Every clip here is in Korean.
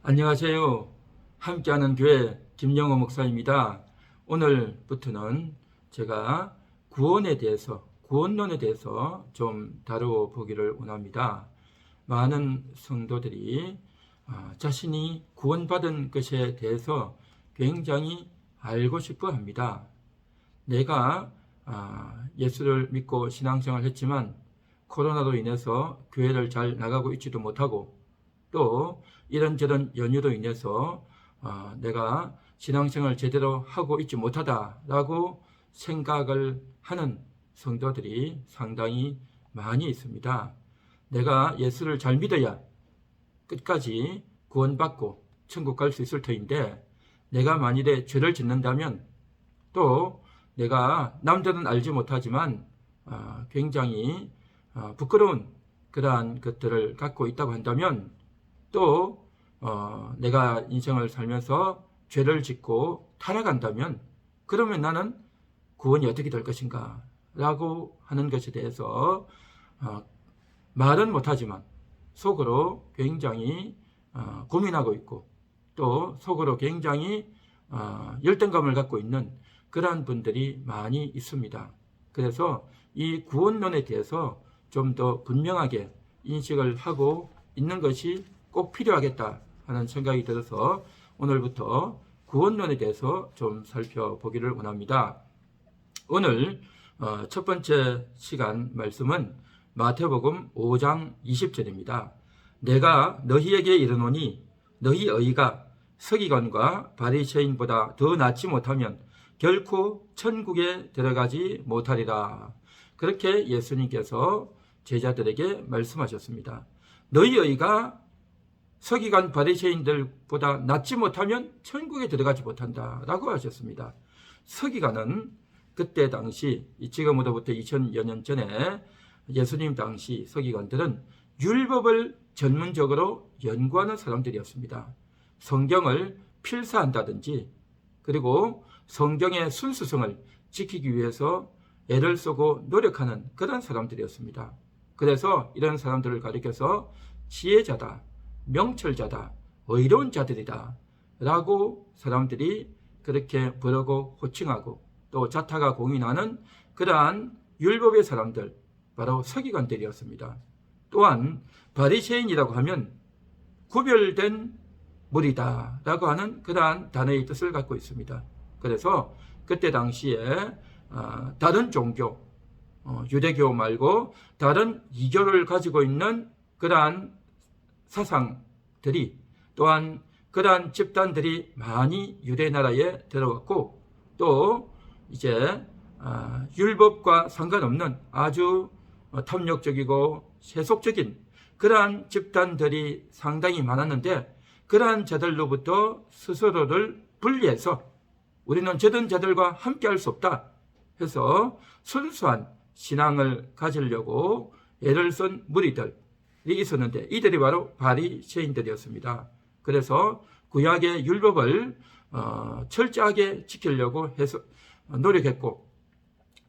안녕하세요. 함께하는 교회 김영호 목사입니다. 오늘부터는 제가 구원론에 대해서 좀 다루어 보기를 원합니다. 많은 성도들이 자신이 구원받은 것에 대해서 굉장히 알고 싶어 합니다. 내가 예수를 믿고 신앙생활을 했지만 코로나로 인해서 교회를 잘 나가고 있지도 못하고 또 이런저런 연유로 인해서 내가 신앙생활을 제대로 하고 있지 못하다라고 생각을 하는 성도들이 상당히 많이 있습니다. 내가 예수를 잘 믿어야 끝까지 구원받고 천국 갈 수 있을 터인데 내가 만일에 죄를 짓는다면 또 내가 남들은 알지 못하지만 굉장히 부끄러운 그러한 것들을 갖고 있다고 한다면 또 내가 인생을 살면서 죄를 짓고 타락한다면 그러면 나는 구원이 어떻게 될 것인가 라고 하는 것에 대해서 말은 못하지만 속으로 굉장히 고민하고 있고 또 속으로 굉장히 열등감을 갖고 있는 그러한 분들이 많이 있습니다. 그래서 이 구원론에 대해서 좀 더 분명하게 인식을 하고 있는 것이 꼭 필요하겠다 하는 생각이 들어서 오늘부터 구원론에 대해서 좀 살펴보기를 원합니다. 오늘 첫 번째 시간 말씀은 마태복음 5장 20절입니다. 내가 너희에게 이르노니 너희 의가 서기관과 바리새인보다 더 낫지 못하면 결코 천국에 들어가지 못하리라. 그렇게 예수님께서 제자들에게 말씀하셨습니다. 너희 의가 서기관 바리새인들보다 낫지 못하면 천국에 들어가지 못한다라고 하셨습니다. 서기관은 그때 당시 지금으로부터 2000여 년 전에 예수님 당시 서기관들은 율법을 전문적으로 연구하는 사람들이었습니다. 성경을 필사한다든지 그리고 성경의 순수성을 지키기 위해서 애를 쓰고 노력하는 그런 사람들이었습니다. 그래서 이런 사람들을 가리켜서 지혜자다, 명철자다, 의로운 자들이다 라고 사람들이 그렇게 부르고 호칭하고 또 자타가 공인하는 그러한 율법의 사람들, 바로 서기관들이었습니다. 또한 바리새인이라고 하면 구별된 무리다 라고 하는 그러한 단어의 뜻을 갖고 있습니다. 그래서 그때 당시에 다른 종교, 유대교 말고 다른 이교를 가지고 있는 그러한 사상들이 또한 그러한 집단들이 많이 유대 나라에 들어왔고 또 이제 율법과 상관없는 아주 탐욕적이고 세속적인 그러한 집단들이 상당히 많았는데 그러한 자들로부터 스스로를 분리해서 우리는 저런 자들과 함께 할 수 없다 해서 순수한 신앙을 가지려고 애를 쓴 무리들이 있었는데 이들이 바로 바리새인들이었습니다. 그래서 구약의 율법을 철저하게 지키려고 해서 노력했고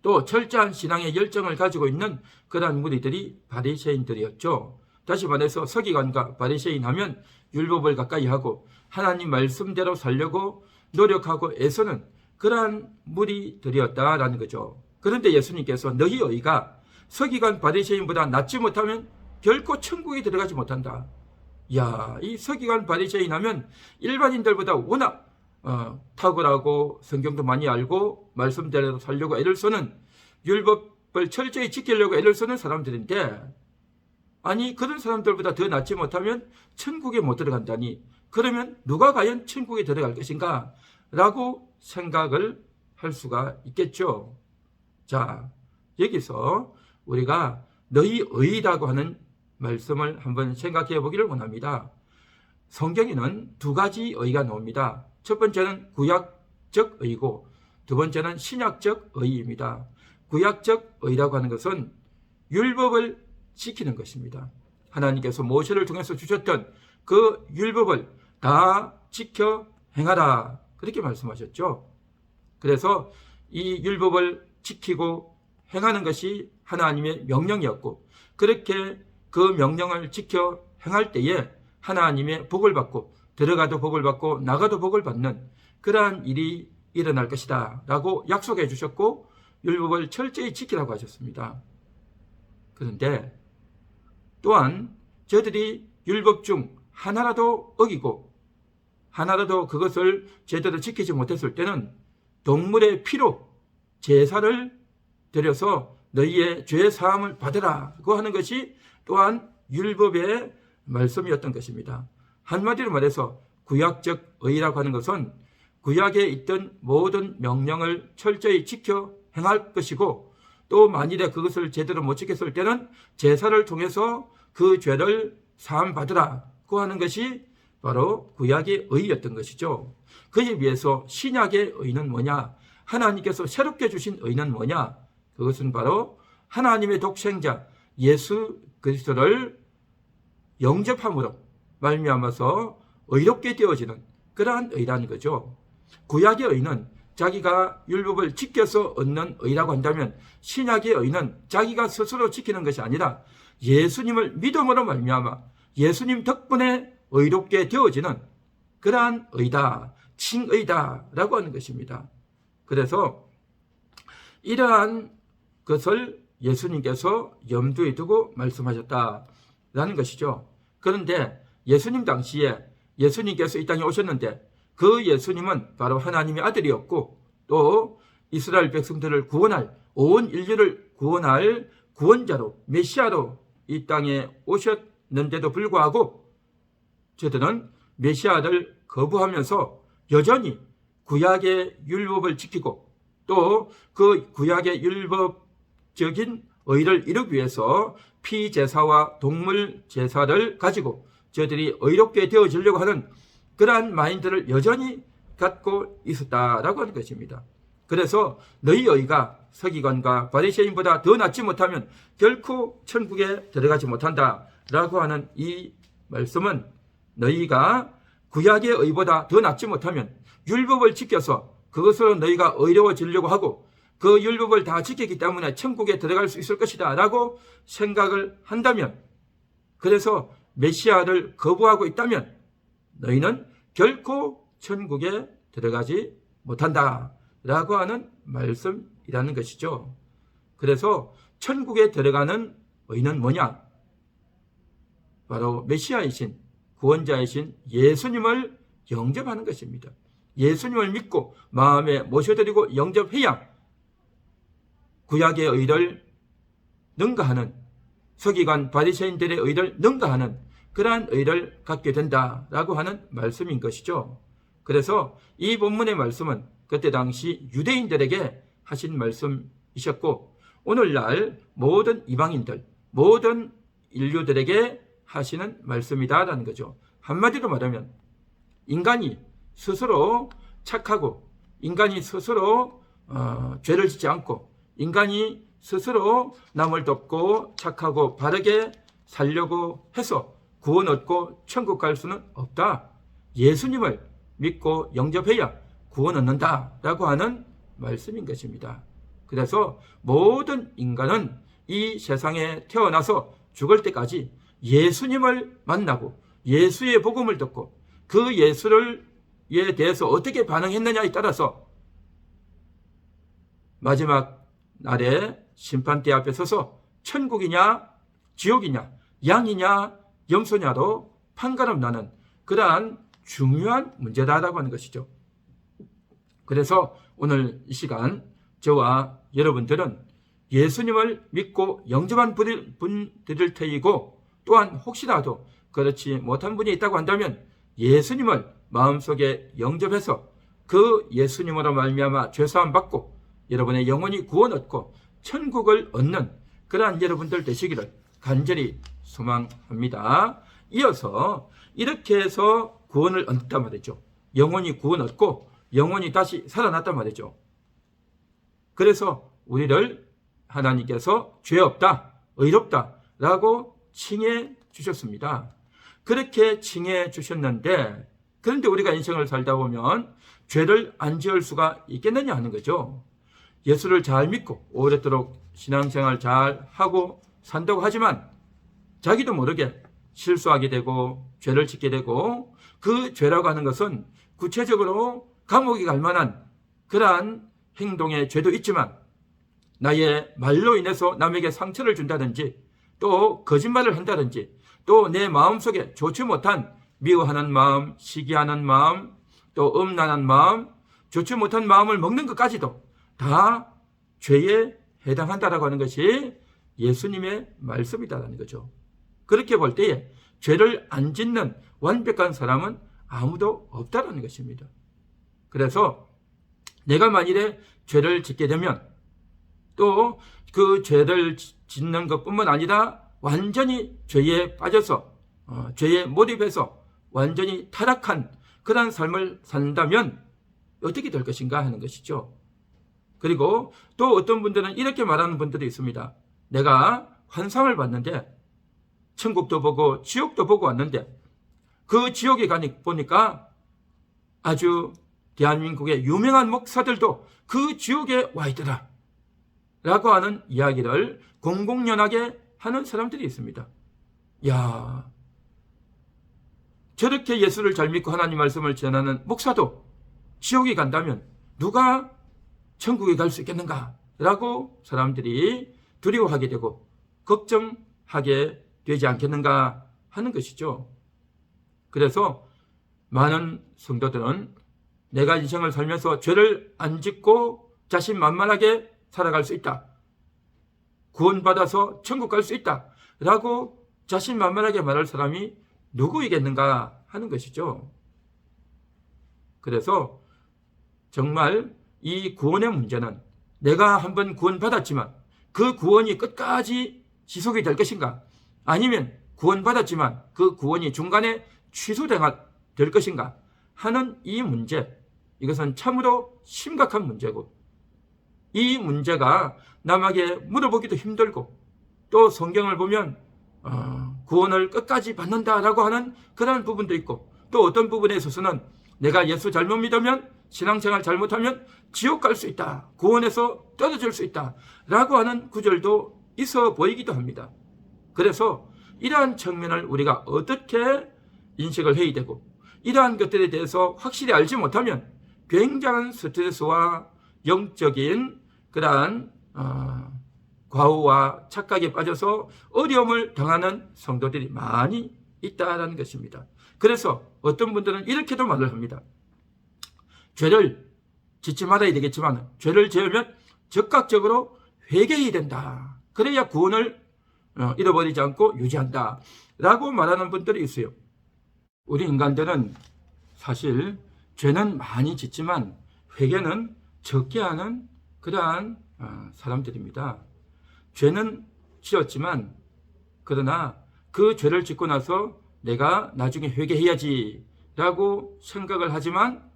또 철저한 신앙의 열정을 가지고 있는 그러한 무리들이 바리새인들이었죠. 다시 말해서 서기관과 바리새인 하면 율법을 가까이 하고 하나님 말씀대로 살려고 노력하고 애쓰는 그러한 무리들이었다라는 거죠. 그런데 예수님께서 너희 의가 서기관 바리새인보다 낫지 못하면 결코 천국에 들어가지 못한다. 야, 이 서기관 바리새인 하면 일반인들보다 워낙 탁월하고 성경도 많이 알고 말씀대로 살려고 애를 쓰는 율법을 철저히 지키려고 애를 쓰는 사람들인데 아니 그런 사람들보다 더 낫지 못하면 천국에 못 들어간다니 그러면 누가 과연 천국에 들어갈 것인가 라고 생각을 할 수가 있겠죠. 자, 여기서 우리가 너희 의라고 하는 말씀을 한번 생각해 보기를 원합니다. 성경에는 두 가지 의가 나옵니다. 첫 번째는 구약적 의고 두 번째는 신약적 의입니다. 구약적 의라고 하는 것은 율법을 지키는 것입니다. 하나님께서 모세를 통해서 주셨던 그 율법을 다 지켜 행하라 그렇게 말씀하셨죠. 그래서 이 율법을 지키고 행하는 것이 하나님의 명령이었고 그렇게 그 명령을 지켜 행할 때에 하나님의 복을 받고 들어가도 복을 받고 나가도 복을 받는 그러한 일이 일어날 것이다 라고 약속해 주셨고 율법을 철저히 지키라고 하셨습니다. 그런데 또한 저들이 율법 중 하나라도 어기고 하나라도 그것을 제대로 지키지 못했을 때는 동물의 피로 제사를 드려서 너희의 죄 사함을 받으라고 하는 것이 또한 율법의 말씀이었던 것입니다. 한마디로 말해서 구약적 의라고 하는 것은 구약에 있던 모든 명령을 철저히 지켜 행할 것이고 또 만일에 그것을 제대로 못 지켰을 때는 제사를 통해서 그 죄를 사함받으라고 하는 것이 바로 구약의 의였던 것이죠. 그에 비해서 신약의 의는 뭐냐? 하나님께서 새롭게 주신 의는 뭐냐? 그것은 바로 하나님의 독생자 예수 그리스도를 영접함으로 말미암아서 의롭게 되어지는 그러한 의라는 거죠. 구약의 의는 자기가 율법을 지켜서 얻는 의라고 한다면 신약의 의는 자기가 스스로 지키는 것이 아니라 예수님을 믿음으로 말미암아 예수님 덕분에 의롭게 되어지는 그러한 의다, 칭의다라고 하는 것입니다. 그래서 이러한 것을 예수님께서 염두에 두고 말씀하셨다라는 것이죠. 그런데 예수님 당시에 예수님께서 이 땅에 오셨는데 그 예수님은 바로 하나님의 아들이었고 또 이스라엘 백성들을 구원할 온 인류를 구원할 구원자로 메시아로 이 땅에 오셨는데도 불구하고 저들은 메시아를 거부하면서 여전히 구약의 율법을 지키고 또 그 구약의 율법적인 의를 이루기 위해서 피제사와 동물 제사를 가지고 저들이 의롭게 되어지려고 하는 그러한 마인드를 여전히 갖고 있었다라고 하는 것입니다. 그래서 너희 의가 서기관과 바리새인보다 더 낫지 못하면 결코 천국에 들어가지 못한다라고 하는 이 말씀은 너희가 구약의 의보다 더 낫지 못하면 율법을 지켜서 그것으로 너희가 의로워지려고 하고 그 율법을 다 지켰기 때문에 천국에 들어갈 수 있을 것이다 라고 생각을 한다면 그래서 메시아를 거부하고 있다면 너희는 결코 천국에 들어가지 못한다 라고 하는 말씀이라는 것이죠. 그래서 천국에 들어가는 의는 뭐냐? 바로 메시아이신 구원자이신 예수님을 영접하는 것입니다. 예수님을 믿고 마음에 모셔드리고 영접해야 구약의 의를 능가하는 서기관 바리새인들의 의를 능가하는 그러한 의를 갖게 된다라고 하는 말씀인 것이죠. 그래서 이 본문의 말씀은 그때 당시 유대인들에게 하신 말씀이셨고 오늘날 모든 이방인들, 모든 인류들에게 하시는 말씀이다라는 거죠. 한마디로 말하면 인간이 스스로 착하고 인간이 스스로 죄를 짓지 않고 인간이 스스로 남을 돕고 착하고 바르게 살려고 해서 구원 얻고 천국 갈 수는 없다. 예수님을 믿고 영접해야 구원 얻는다라고 하는 말씀인 것입니다. 그래서 모든 인간은 이 세상에 태어나서 죽을 때까지 예수님을 만나고 예수의 복음을 듣고 그 예수에 대해서 어떻게 반응했느냐에 따라서 마지막 날에 심판대 앞에 서서 천국이냐 지옥이냐 양이냐 염소냐로 판가름 나는 그러한 중요한 문제다라고 하는 것이죠. 그래서 오늘 이 시간 저와 여러분들은 예수님을 믿고 영접한 분들일 테이고 또한 혹시라도 그렇지 못한 분이 있다고 한다면 예수님을 마음속에 영접해서 그 예수님으로 말미암아 죄사함 받고 여러분의 영혼이 구원 얻고 천국을 얻는 그러한 여러분들 되시기를 간절히 소망합니다. 이어서 이렇게 해서 구원을 얻었단 말이죠. 영혼이 구원 얻고 영혼이 다시 살아났단 말이죠. 그래서 우리를 하나님께서 죄 없다, 의롭다 라고 칭해 주셨습니다. 그렇게 칭해 주셨는데 그런데 우리가 인생을 살다 보면 죄를 안 지을 수가 있겠느냐 하는 거죠. 예수를 잘 믿고 오랫도록 신앙생활 잘 하고 산다고 하지만 자기도 모르게 실수하게 되고 죄를 짓게 되고, 그 죄라고 하는 것은 구체적으로 감옥에 갈 만한 그러한 행동의 죄도 있지만, 나의 말로 인해서 남에게 상처를 준다든지, 또 거짓말을 한다든지, 또 내 마음속에 좋지 못한 미워하는 마음, 시기하는 마음, 또 음란한 마음, 좋지 못한 마음을 먹는 것까지도 다 죄에 해당한다라고 하는 것이 예수님의 말씀이다라는 거죠. 그렇게 볼 때에 죄를 안 짓는 완벽한 사람은 아무도 없다라는 것입니다. 그래서 내가 만일에 죄를 짓게 되면 또 그 죄를 짓는 것뿐만 아니라 완전히 죄에 빠져서 죄에 몰입해서 완전히 타락한 그런 삶을 산다면 어떻게 될 것인가 하는 것이죠. 그리고 또 어떤 분들은 이렇게 말하는 분들이 있습니다. 내가 환상을 봤는데, 천국도 보고 지옥도 보고 왔는데, 그 지옥에 보니까 아주 대한민국의 유명한 목사들도 그 지옥에 와 있더라 라고 하는 이야기를 공공연하게 하는 사람들이 있습니다. 야, 저렇게 예수를 잘 믿고 하나님 말씀을 전하는 목사도 지옥에 간다면 누가 천국에 갈 수 있겠는가 라고 사람들이 두려워하게 되고 걱정하게 되지 않겠는가 하는 것이죠. 그래서 많은 성도들은 내가 인생을 살면서 죄를 안 짓고 자신만만하게 살아갈 수 있다, 구원받아서 천국 갈 수 있다 라고 자신만만하게 말할 사람이 누구이겠는가 하는 것이죠. 그래서 정말 이 구원의 문제는 내가 한번 구원받았지만 그 구원이 끝까지 지속이 될 것인가, 아니면 구원받았지만 그 구원이 중간에 취소될 것인가 하는 이 문제, 이것은 참으로 심각한 문제고, 이 문제가 남에게 물어보기도 힘들고, 또 성경을 보면 구원을 끝까지 받는다라고 하는 그런 부분도 있고, 또 어떤 부분에 있어서는 내가 예수 잘못 믿으면, 신앙생활 잘못하면 지옥 갈 수 있다, 구원에서 떨어질 수 있다 라고 하는 구절도 있어 보이기도 합니다. 그래서 이러한 측면을 우리가 어떻게 인식을 해야 되고, 이러한 것들에 대해서 확실히 알지 못하면 굉장한 스트레스와 영적인 그러한 과오와 착각에 빠져서 어려움을 당하는 성도들이 많이 있다는 것입니다. 그래서 어떤 분들은 이렇게도 말을 합니다. 죄를 짓지 말아야 되겠지만 죄를 지으면 적극적으로 회개해야 된다, 그래야 구원을 잃어버리지 않고 유지한다 라고 말하는 분들이 있어요. 우리 인간들은 사실 죄는 많이 짓지만 회개는 적게 하는 그러한 사람들입니다. 죄는 지었지만, 그러나 그 죄를 짓고 나서 내가 나중에 회개해야지 라고 생각을 하지만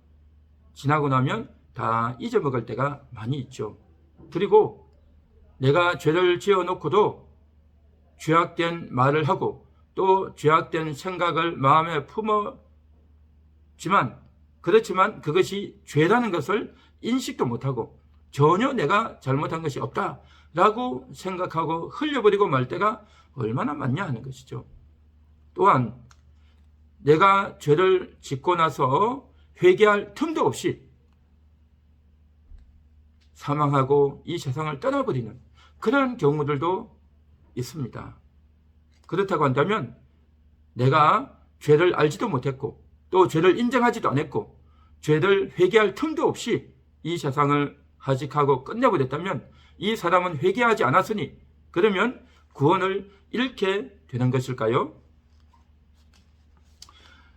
지나고 나면 다 잊어먹을 때가 많이 있죠. 그리고 내가 죄를 지어놓고도 죄악된 말을 하고 또 죄악된 생각을 마음에 그렇지만 그것이 죄라는 것을 인식도 못하고 전혀 내가 잘못한 것이 없다라고 생각하고 흘려버리고 말 때가 얼마나 많냐 하는 것이죠. 또한 내가 죄를 짓고 나서 회개할 틈도 없이 사망하고 이 세상을 떠나버리는 그런 경우들도 있습니다. 그렇다고 한다면 내가 죄를 알지도 못했고 또 죄를 인정하지도 않았고 죄를 회개할 틈도 없이 이 세상을 하직하고 끝내버렸다면 이 사람은 회개하지 않았으니 그러면 구원을 잃게 되는 것일까요?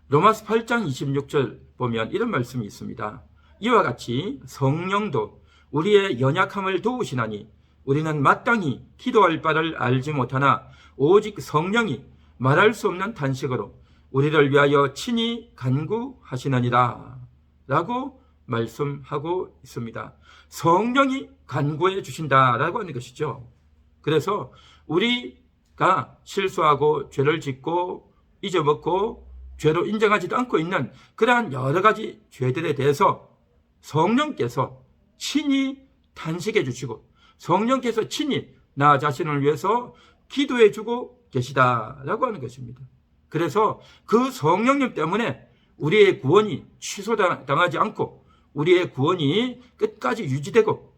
로마서 8장 26절 보면 이런 말씀이 있습니다. 이와 같이 성령도 우리의 연약함을 도우시나니 우리는 마땅히 기도할 바를 알지 못하나 오직 성령이 말할 수 없는 탄식으로 우리를 위하여 친히 간구하시느니라 라고 말씀하고 있습니다. 성령이 간구해 주신다라고 하는 것이죠. 그래서 우리가 실수하고 죄를 짓고 잊어먹고 죄로 인정하지도 않고 있는 그러한 여러 가지 죄들에 대해서 성령께서 친히 탄식해 주시고 성령께서 친히 나 자신을 위해서 기도해 주고 계시다라고 하는 것입니다. 그래서 그 성령님 때문에 우리의 구원이 취소당하지 않고 우리의 구원이 끝까지 유지되고,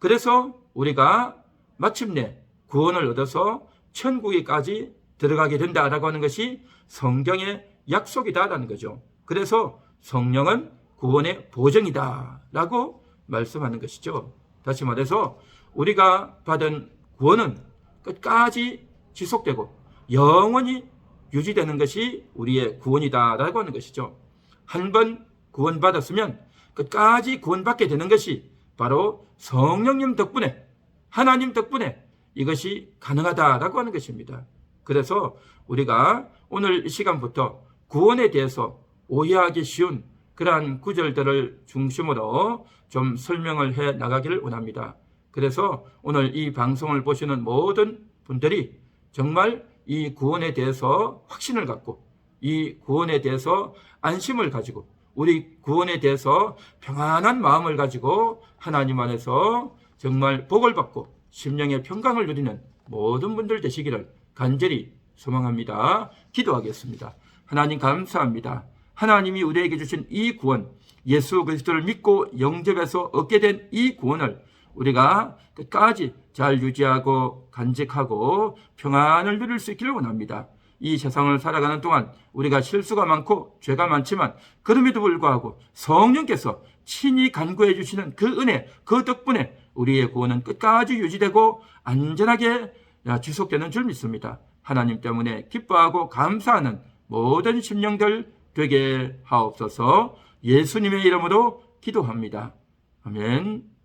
그래서 우리가 마침내 구원을 얻어서 천국에까지 들어가게 된다라고 하는 것이 성경의 약속이다라는 거죠. 그래서 성령은 구원의 보증이다라고 말씀하는 것이죠. 다시 말해서 우리가 받은 구원은 끝까지 지속되고 영원히 유지되는 것이 우리의 구원이다라고 하는 것이죠. 한 번 구원받았으면 끝까지 구원받게 되는 것이 바로 성령님 덕분에, 하나님 덕분에 이것이 가능하다라고 하는 것입니다. 그래서 우리가 오늘 이 시간부터 구원에 대해서 오해하기 쉬운 그러한 구절들을 중심으로 좀 설명을 해 나가기를 원합니다. 그래서 오늘 이 방송을 보시는 모든 분들이 정말 이 구원에 대해서 확신을 갖고, 이 구원에 대해서 안심을 가지고, 우리 구원에 대해서 평안한 마음을 가지고 하나님 안에서 정말 복을 받고 심령의 평강을 누리는 모든 분들 되시기를 간절히 소망합니다. 기도하겠습니다. 하나님 감사합니다. 하나님이 우리에게 주신 이 구원, 예수 그리스도를 믿고 영접해서 얻게 된 이 구원을 우리가 끝까지 잘 유지하고 간직하고 평안을 누릴 수 있기를 원합니다. 이 세상을 살아가는 동안 우리가 실수가 많고 죄가 많지만 그럼에도 불구하고 성령께서 친히 간구해 주시는 그 은혜, 그 덕분에 우리의 구원은 끝까지 유지되고 안전하게 지속되는 줄 믿습니다. 하나님 때문에 기뻐하고 감사하는 모든 심령들 되게 하옵소서. 예수님의 이름으로 기도합니다. 아멘.